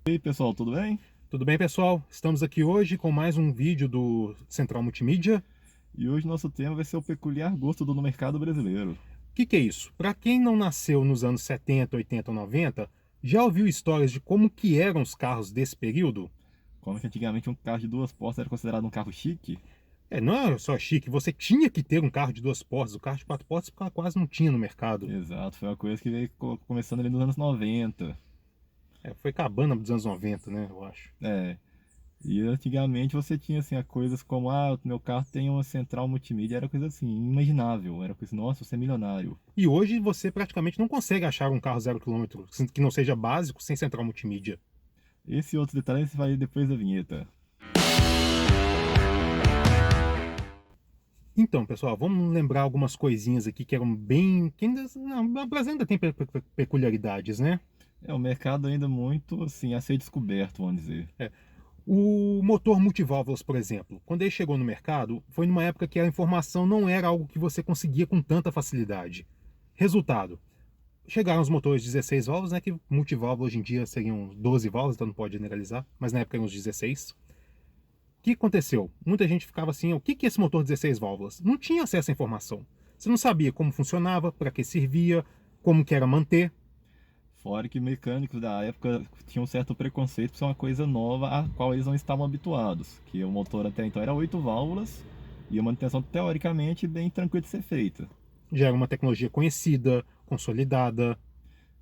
E aí, pessoal, tudo bem? Tudo bem, pessoal? Estamos aqui hoje com mais um vídeo do Central Multimídia. E hoje nosso tema vai ser o peculiar gosto do mercado brasileiro. O que é isso? Para quem não nasceu nos anos 70, 80 ou 90, já ouviu histórias de como que eram os carros desse período? Como que antigamente um carro de duas portas era considerado um carro chique? Não era só chique, você tinha que ter um carro de duas portas. O carro de quatro portas quase não tinha no mercado. Exato, foi uma coisa que veio começando ali nos anos 90. Foi acabando dos anos 90, né, eu acho. É, e antigamente você tinha assim, coisas como, o meu carro tem uma central multimídia, era coisa assim, inimaginável. Era coisa, nossa, você é milionário. E hoje você praticamente não consegue achar um carro 0 km que não seja básico sem central multimídia. Esse e outros detalhes você vai ver depois da vinheta. Então, pessoal, vamos lembrar algumas coisinhas aqui que eram bem. Que ainda, não, o Brasil ainda tem peculiaridades, né? É um mercado ainda muito assim, a ser descoberto, vamos dizer. O motor multiválvulas, por exemplo, quando ele chegou no mercado, foi numa época que a informação não era algo que você conseguia com tanta facilidade. Resultado: chegaram os motores 16 válvulas, né? Que multiválvula hoje em dia seriam 12 válvulas, então não pode generalizar, mas na época eram os 16. O que aconteceu? Muita gente ficava assim: o que é esse motor 16 válvulas? Não tinha acesso à informação. Você não sabia como funcionava, para que servia, como que era manter. Fora que mecânicos da época tinham um certo preconceito por ser uma coisa nova a qual eles não estavam habituados. Que o motor até então era 8 válvulas e a manutenção teoricamente bem tranquila de ser feita. Já era uma tecnologia conhecida, consolidada.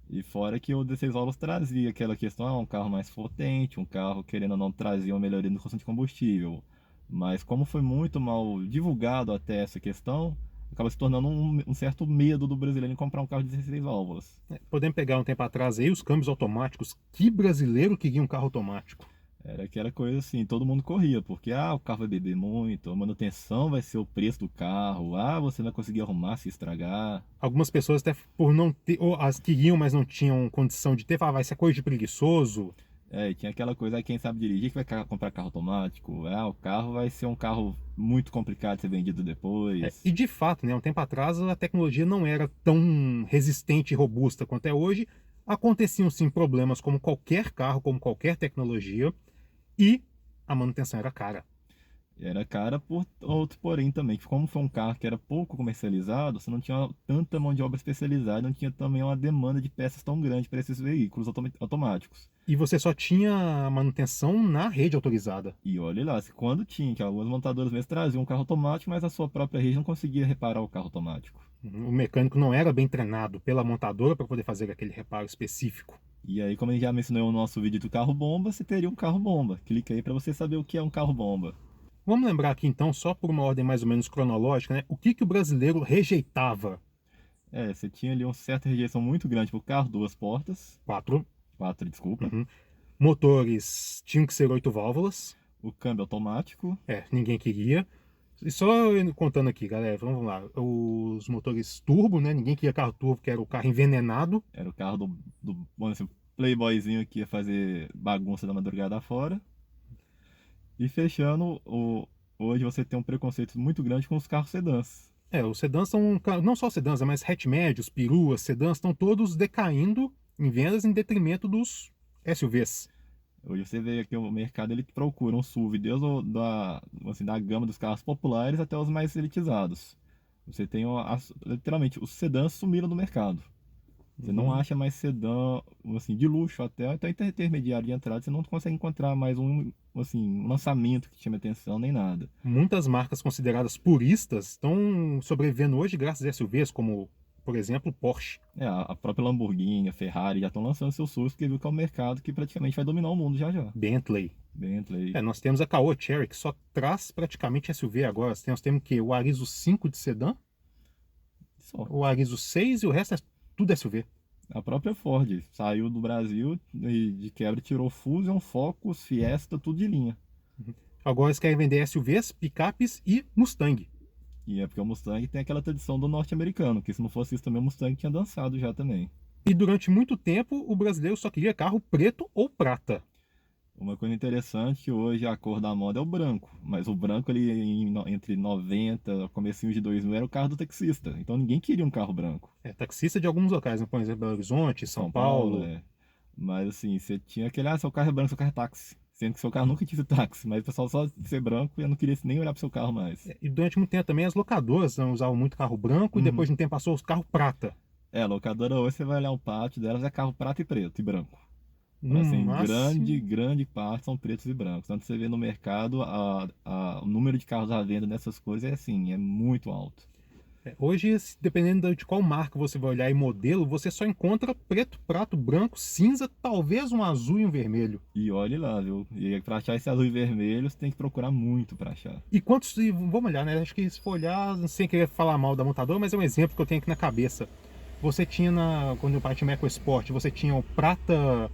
E fora que o 16 válvulas trazia aquela questão, um carro mais potente, um carro querendo ou não trazia uma melhoria no consumo de combustível. Mas como foi muito mal divulgado até essa questão, acaba se tornando um certo medo do brasileiro em comprar um carro de 16 válvulas. Podemos pegar um tempo atrás aí os câmbios automáticos. Que brasileiro queria um carro automático? Era aquela coisa assim, todo mundo corria, porque o carro vai beber muito, a manutenção vai ser o preço do carro, você não vai conseguir arrumar se estragar. Algumas pessoas até por não ter, ou as queriam, mas não tinham condição de ter, falavam, isso é coisa de preguiçoso. E tinha aquela coisa, quem sabe dirigir que vai comprar carro automático, o carro vai ser um carro muito complicado de ser vendido E depois. de fato, né, um tempo atrás a tecnologia não era tão resistente e robusta quanto é hoje. Aconteciam sim problemas como qualquer carro, como qualquer tecnologia, e a manutenção era cara. Era cara por outro porém também, que como foi um carro que era pouco comercializado, você não tinha tanta mão de obra especializada, não tinha também uma demanda de peças tão grande para esses veículos automáticos. E você só tinha a manutenção na rede autorizada. E olha lá, quando tinha, que algumas montadoras mesmo traziam um carro automático, mas a sua própria rede não conseguia reparar o carro automático. O mecânico não era bem treinado pela montadora para poder fazer aquele reparo específico. E aí, como a gente já mencionou no nosso vídeo do carro bomba, você teria um carro bomba. Clica aí para você saber o que é um carro bomba. Vamos lembrar aqui então, só por uma ordem mais ou menos cronológica, né, o que o brasileiro rejeitava? Você tinha ali uma certa rejeição muito grande pro carro, duas portas, Quatro. quatro, desculpa, Uhum. Motores tinham que ser 8 válvulas. o câmbio automático, Ninguém queria. E só contando aqui, galera, vamos lá. Os motores turbo, né? Ninguém queria carro turbo, que era o carro envenenado. era o carro vamos dizer, playboyzinho que ia fazer bagunça da madrugada fora. E fechando, hoje você tem um preconceito muito grande com os carros sedãs. Os sedãs são, não só sedãs, mas hatch médios, peruas, sedãs, estão todos decaindo em vendas em detrimento dos SUVs. Hoje você vê que o mercado ele procura um SUV desde da gama dos carros populares até os mais elitizados. Você tem literalmente os sedãs sumiram do mercado. Você não Uhum. acha mais sedã assim de luxo até intermediário de entrada, você não consegue encontrar mais um lançamento que chame atenção nem nada. Muitas marcas consideradas puristas estão sobrevivendo hoje graças a SUVs, como, por exemplo, Porsche, A própria Lamborghini, a Ferrari já estão lançando seus SUVs porque viu que é um mercado que praticamente vai dominar o mundo já já. Bentley. Bentley, Nós temos a Caoa Chery, que só traz praticamente SUV agora. Nós temos que o Arizo 5 de sedã, só. o Arizo 6 e o resto é tudo SUV. A própria Ford saiu do Brasil e de quebra tirou Fusion, Focus, Fiesta, tudo de linha. Agora eles querem vender SUVs, picapes e Mustang. E é porque o Mustang tem aquela tradição do norte-americano, que se não fosse isso também o Mustang tinha dançado já também. E durante muito tempo o brasileiro só queria carro preto ou prata. Uma coisa interessante é que hoje a cor da moda é o branco, mas o branco ali entre 90, comecinho de 2000 era o carro do taxista, então ninguém queria um carro branco. Taxista de alguns locais, né? Por exemplo, Belo Horizonte, São São Paulo, Paulo. Mas assim, você tinha aquele, seu carro é branco, seu carro é táxi. Sendo que seu carro nunca tinha sido táxi, mas o pessoal só de ser branco eu não queria nem olhar pro seu carro mais. E durante muito tempo também as locadoras, né, usavam muito carro branco e depois Uhum. de um tempo passou os carros prata. É, a locadora hoje você vai olhar o pátio delas, é carro prata e preto e branco. No Então, assim, máximo. grande parte são pretos e brancos. Tanto você vê no mercado, o número de carros à venda nessas cores é assim, é muito alto. Hoje, dependendo de qual marca você vai olhar e modelo, você só encontra preto, prato, branco, cinza, talvez um azul e um vermelho. E olhe lá, viu? E pra achar esse azul e vermelho, você tem que procurar muito pra achar. E quantos. Vamos olhar, né? Acho que se for olhar, sem querer falar mal da montadora, mas é um exemplo que eu tenho aqui na cabeça. Você tinha quando eu parti no EcoSport, você tinha o prata.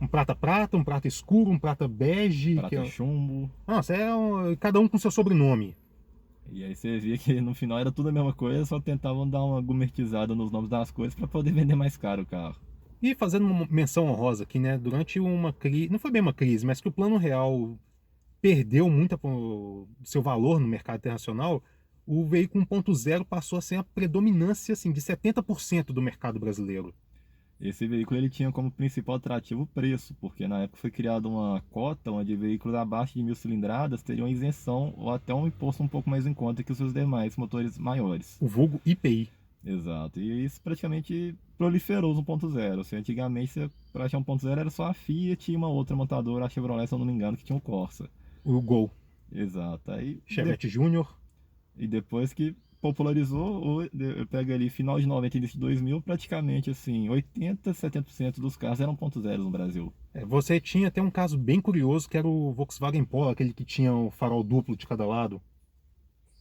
Um prata prata, um prata escuro, um prata bege. Prata chumbo. Nossa, cada um com seu sobrenome. E aí você via que no final era tudo a mesma coisa, só tentavam dar uma gourmetizada nos nomes das cores pra poder vender mais caro o carro. E fazendo uma menção honrosa aqui, né? Durante uma crise, não foi bem uma crise, mas que o Plano Real perdeu muito seu valor no mercado internacional, o veículo 1.0 passou a ser a predominância assim, de 70% do mercado brasileiro. Esse veículo ele tinha como principal atrativo o preço, porque na época foi criada uma cota onde veículos abaixo de 1.000 cilindradas teriam isenção ou até um imposto um pouco mais em conta que os seus demais motores maiores. O vulgo IPI. Exato, e isso praticamente proliferou os 1.0. Assim, antigamente, para achar 1.0 era só a Fiat e uma outra montadora, a Chevrolet, se eu não me engano, que tinha o Corsa. O Gol. Exato, Chevette Júnior. e depois que popularizou, eu pego ali final de 90 e início de 2000, praticamente assim, 80, 70% dos carros eram 1.0 no Brasil. Você tinha até um caso bem curioso que era o Volkswagen Polo, aquele que tinha o farol duplo de cada lado.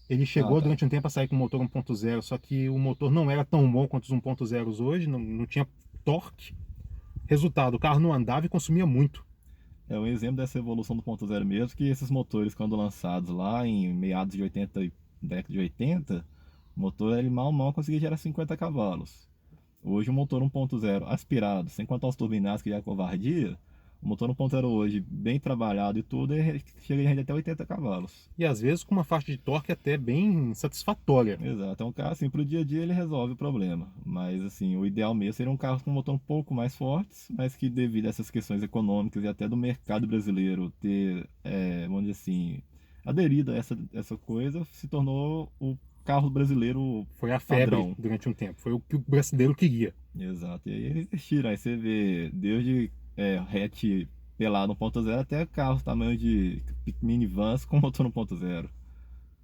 Ele Ah, chegou tá. durante um tempo a sair com motor 1.0, só que o motor não era tão bom quanto os 1.0 hoje, não tinha torque. Resultado, o carro não andava e consumia muito. É um exemplo dessa evolução do 1.0 mesmo, que esses motores, quando lançados lá em meados de 80, década de 80, o motor ele mal conseguia gerar 50 cavalos. Hoje o motor 1.0 aspirado, sem contar os turbinados que já é covardia, o motor 1.0 hoje, bem trabalhado e tudo, ele chega a render até 80 cavalos. E às vezes com uma faixa de torque até bem satisfatória. Exato, é um carro assim, pro dia a dia ele resolve o problema. Mas assim, o ideal mesmo seria um carro com um motor um pouco mais forte, mas que devido a essas questões econômicas e até do mercado brasileiro ter, vamos dizer assim, aderido a essa coisa, se tornou o carro brasileiro Foi a febre padrão. durante um tempo, foi o que o brasileiro queria. Exato, e aí eles existiram, aí você vê desde hatch pelado 1.0 até carros tamanho de minivans com motor 1.0.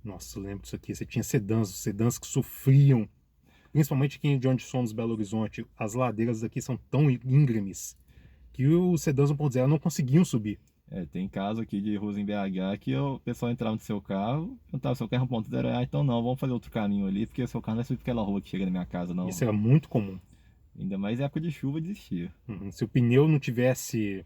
Nossa, eu lembro disso aqui. Você tinha sedãs que sofriam, principalmente aqui de onde somos, Belo Horizonte. As ladeiras aqui são tão íngremes que os sedãs 1.0 não conseguiam subir. Tem caso aqui de ruas em BH que o pessoal entrava no seu carro, perguntava seu carro é 1.0, então não, vamos fazer outro caminho ali, porque o seu carro não é subir aquela rua que chega na minha casa, não. Isso era muito comum. Ainda mais em época de chuva desistia. Se o pneu não tivesse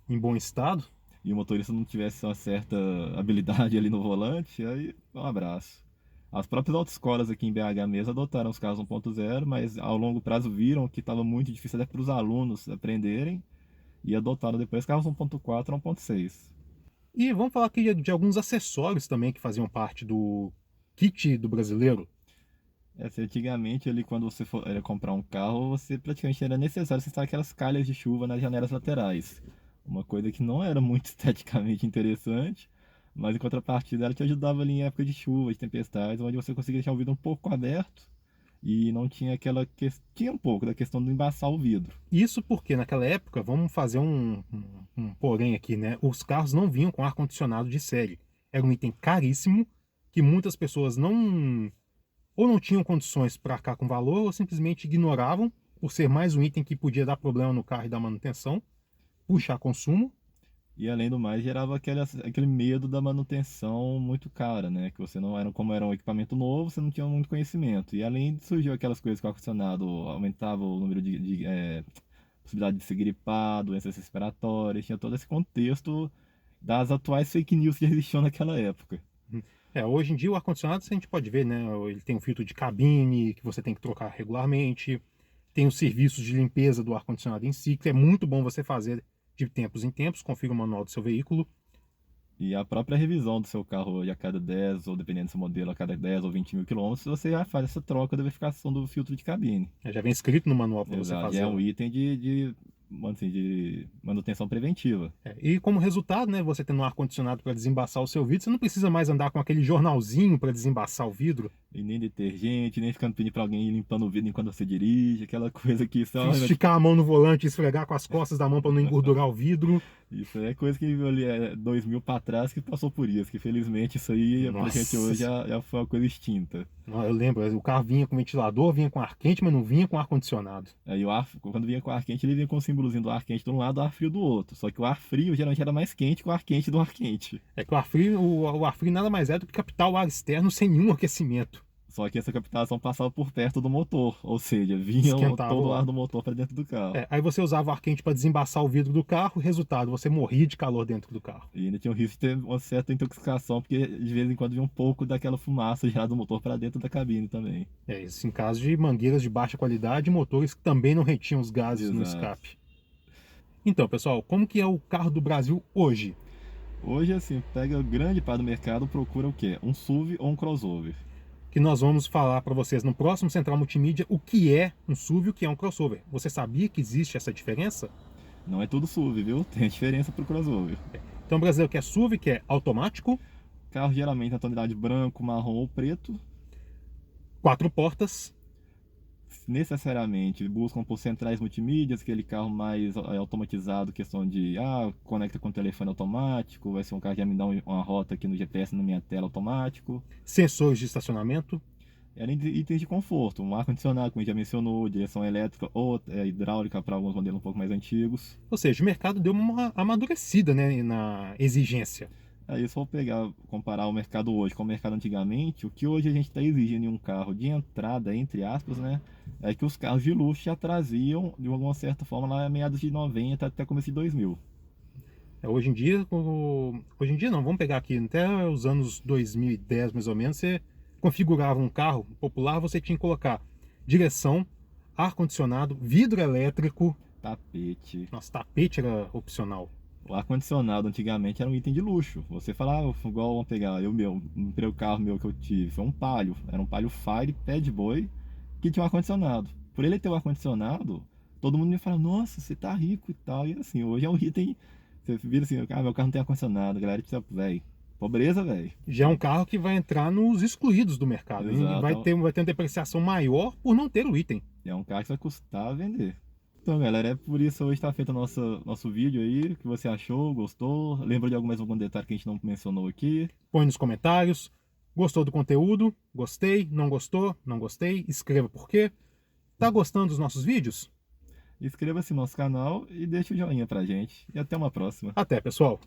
em bom estado, E o motorista não tivesse uma certa habilidade ali no volante, aí um abraço. As próprias autoescolas aqui em BH mesmo adotaram os carros 1.0, mas ao longo prazo viram que estava muito difícil até para os alunos aprenderem e adotaram depois carros 1.4 a 1.6. e vamos falar aqui de alguns acessórios também que faziam parte do kit do brasileiro. Se antigamente ali quando você for comprar um carro, você praticamente era necessário você instalar aquelas calhas de chuva nas janelas laterais. Uma coisa que não era muito esteticamente interessante, mas em contrapartida ela te ajudava ali em época de chuva, de tempestades, onde você conseguia deixar o vidro um pouco aberto e não tinha aquela tinha um pouco da questão do embaçar o vidro. Isso porque naquela época, vamos fazer um porém aqui, né? Os carros não vinham com ar-condicionado de série. Era um item caríssimo que muitas pessoas ou não tinham condições para arcar com valor ou simplesmente ignoravam por ser mais um item que podia dar problema no carro e dar manutenção, puxar consumo. E além do mais, gerava aquele medo da manutenção muito cara, né? Que você não era, como era um equipamento novo, você não tinha muito conhecimento. E além surgiu aquelas coisas que o ar-condicionado aumentava o número de possibilidade de se gripar, doenças respiratórias, tinha todo esse contexto das atuais fake news que existiam naquela época. Hoje em dia o ar-condicionado a gente pode ver, né? Ele tem um filtro de cabine que você tem que trocar regularmente, tem os serviços de limpeza do ar-condicionado em si, que é muito bom você fazer de tempos em tempos, confira o manual do seu veículo. E a própria revisão do seu carro a cada 10, ou dependendo do seu modelo, a cada 10 ou 20 mil quilômetros, você já faz essa troca da verificação do filtro de cabine. Já vem escrito no manual para você Exato, já é fazer. um item de assim, de manutenção preventiva. E como resultado, né, você tendo um ar-condicionado para desembaçar o seu vidro, você não precisa mais andar com aquele jornalzinho para desembaçar o vidro. E nem detergente, nem ficando pedindo pra alguém ir limpando o vidro enquanto você dirige, aquela coisa que só. Esticar a mão no volante e esfregar com as costas da mão para não engordurar o vidro. Isso é coisa que ali é 2000 pra trás que passou por isso, que felizmente isso aí pra gente hoje já foi uma coisa extinta. Eu lembro, o carro vinha com ventilador, vinha com ar quente, mas não vinha com ar-condicionado. Aí o ar, quando vinha com ar quente, ele vinha com o símbolozinho do ar quente de um lado e do ar frio do outro. Só que o ar frio geralmente era mais quente que o ar quente do ar quente. É que o ar frio nada mais é do que captar o ar externo sem nenhum aquecimento. Só que essa captação passava por perto do motor, ou seja, vinha todo o ar do motor para dentro do carro. Aí você usava o ar quente para desembaçar o vidro do carro, resultado, você morria de calor dentro do carro. E ainda tinha o risco de ter uma certa intoxicação, porque de vez em quando vinha um pouco daquela fumaça gerada do motor para dentro da cabine também. Isso em caso de mangueiras de baixa qualidade e motores que também não retinham os gases no escape. Então, pessoal, como que é o carro do Brasil hoje? Hoje, assim, pega grande parte do mercado, procura o quê? Um SUV ou um crossover. Que nós vamos falar para vocês no próximo Central Multimídia o que é um SUV e o que é um crossover. Você sabia que existe essa diferença? Não é tudo SUV, viu? Tem diferença pro crossover. Então o brasileiro quer SUV, que é automático. Carro geralmente na tonalidade branco, marrom ou preto. 4 portas. Necessariamente buscam por centrais multimídias, aquele carro mais automatizado, questão de conecta com o telefone automático, vai ser um carro que vai me dar uma rota aqui no GPS na minha tela automático. Sensores de estacionamento. Eram itens de conforto, um ar-condicionado, como a gente já mencionou, direção elétrica ou hidráulica para alguns modelos um pouco mais antigos. Ou seja, o mercado deu uma amadurecida, né, na exigência. Aí, se for comparar o mercado hoje com o mercado antigamente, o que hoje a gente está exigindo em um carro de entrada, entre aspas, né, é que os carros de luxo já traziam, de alguma certa forma, lá meados de 90 até começo de 2000. Hoje em dia não, vamos pegar aqui, até os anos 2010 mais ou menos, você configurava um carro popular, você tinha que colocar direção, ar-condicionado, vidro elétrico. Tapete. Nossa, tapete era opcional. O ar-condicionado antigamente era um item de luxo. Você falava, igual vamos pegar, o primeiro carro meu que eu tive foi um Palio. Era um Palio Fire Pad Boy que tinha um ar-condicionado. Por ele ter um ar-condicionado, todo mundo me fala, nossa, você tá rico e tal. E assim, hoje é um item. Você vira assim, meu carro não tem ar-condicionado, galera, velho. Pobreza, velho. Já é um carro que vai entrar nos excluídos do mercado. Exato. Vai ter uma depreciação maior por não ter o item. É um carro que vai custar vender. Então, galera, é por isso hoje está feito o nosso vídeo aí. O que você achou? Gostou? Lembra de algum detalhe que a gente não mencionou aqui? Põe nos comentários. Gostou do conteúdo? Gostei? Não gostou? Não gostei? Escreva por quê. Tá gostando dos nossos vídeos? Inscreva-se no nosso canal e deixe o joinha pra gente. E até uma próxima. Até, pessoal!